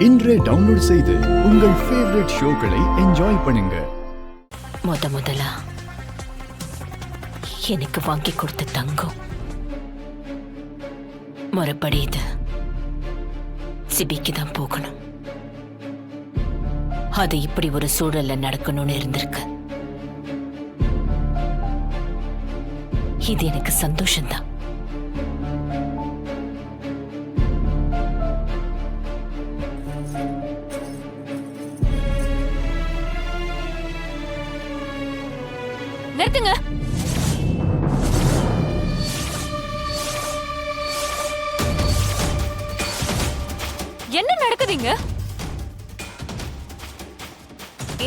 இன்றே டவுன்லோட் செய்து உங்கள் ஃபேவரட் ஷோக்களை என்ஜாய் பண்ணுங்க. முதலா எனக்கு வாங்கி கொடுத்த தங்கம் முறைப்படி இது சிபிக்கு தான் போகணும். அது இப்படி ஒரு சூழல்ல நடக்கணும்னு இருந்திருக்கு. இது எனக்கு சந்தோஷம்தான். நிறுத்துங்க. என்ன நடக்குதுங்க?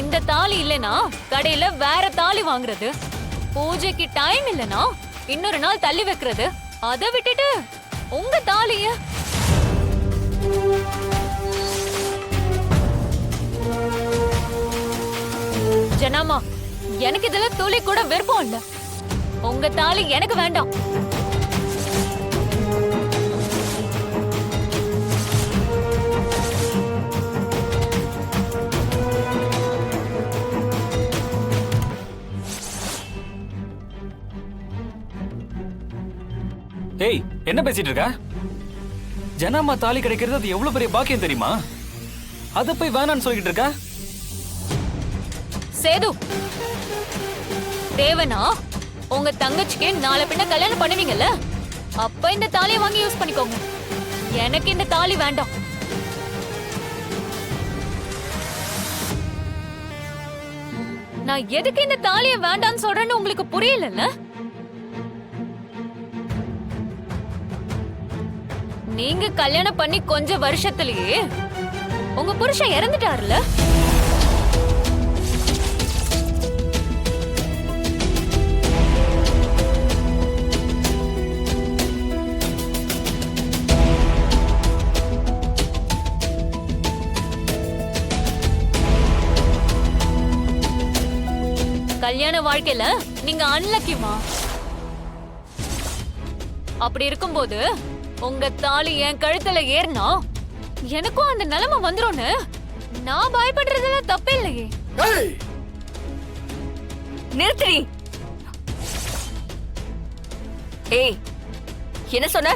இந்த தாலி இல்லனா கடையில வேற தாலி வாங்குறது, பூஜைக்கு டைம் இல்லனா இன்னொரு நாள் தள்ளி வைக்கிறது, அதை விட்டுட்டு உங்க தாலிய ஜனாமா, எனக்கு இதுல துளி கூட விருப்பம் இல்ல. உங்க தாலி எனக்கு வேண்டாம். ஏய், என்ன பேசிட்டு இருக்க? ஜனாமா தாலி கிடைக்கிறது அது எவ்வளவு பெரிய பாக்கியம் தெரியுமா? அத போய் வேணான்னு சொல்லிட்டு இருக்க? சேது, தேவனா உங்க தங்கச்சிக்கு நாளை பின்ன கல்யாணம் பண்ணுவீங்கல்ல, அப்ப இந்த தாலியை வாங்கி யூஸ் பண்ணிக்கோங்க. எனக்கு இந்த தாலி வேண்டாம். நான் எதுக்கு இந்த தாலியை வேண்டாம்னு சொல்றேன்னு உங்களுக்கு புரியல? நீங்க கல்யாணம் பண்ணி கொஞ்ச வருஷத்திலேயே உங்க புருஷன் இறந்துட்டாருல. கல்யாண வாழ்க்கையில நீங்க அன்லக்கிமா. அப்படி இருக்கும்போது உங்க தாலி என் கழுத்துல ஏறினா எனக்கும் அந்த நிலைமை வந்துரும்னு நான் பயப்படுறதுல தப்பே இல்லையே. நிறுத்தி. ஏய், என்ன சொன்ன?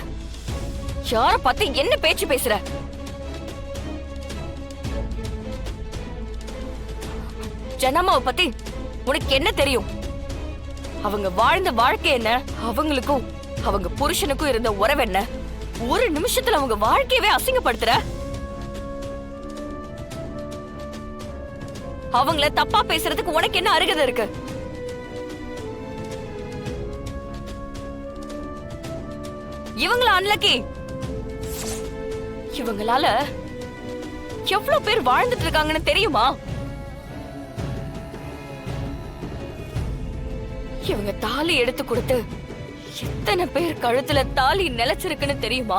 யார பார்த்து என்ன பேச்சு பேசுற? ஜனாமாவை பத்தி உனக்கு என்ன தெரியும்? அவங்க வாழ்ந்த வாழ்க்கை என்ன, அவங்களுக்கும் அவங்க புருஷனுக்கும் இருந்த உறவு என்ன? ஒரு நிமிஷத்துல அவங்க வாழ்க்கையவே அசிங்கப்படுத்துற. அவங்கள தப்பா பேசுறதுக்கு உனக்கு என்ன அருகதை இருக்கு? இவங்கள அன்லக்கி. இவங்களால எவ்வளவு பேர் வாழ்ந்துட்டு இருக்காங்கன்னு தெரியுமா? இவங்க தாலி எடுத்து கொடுத்து எத்தனை பேர் கழுத்துல தாலி நிலைச்சிருக்குன்னு தெரியுமா?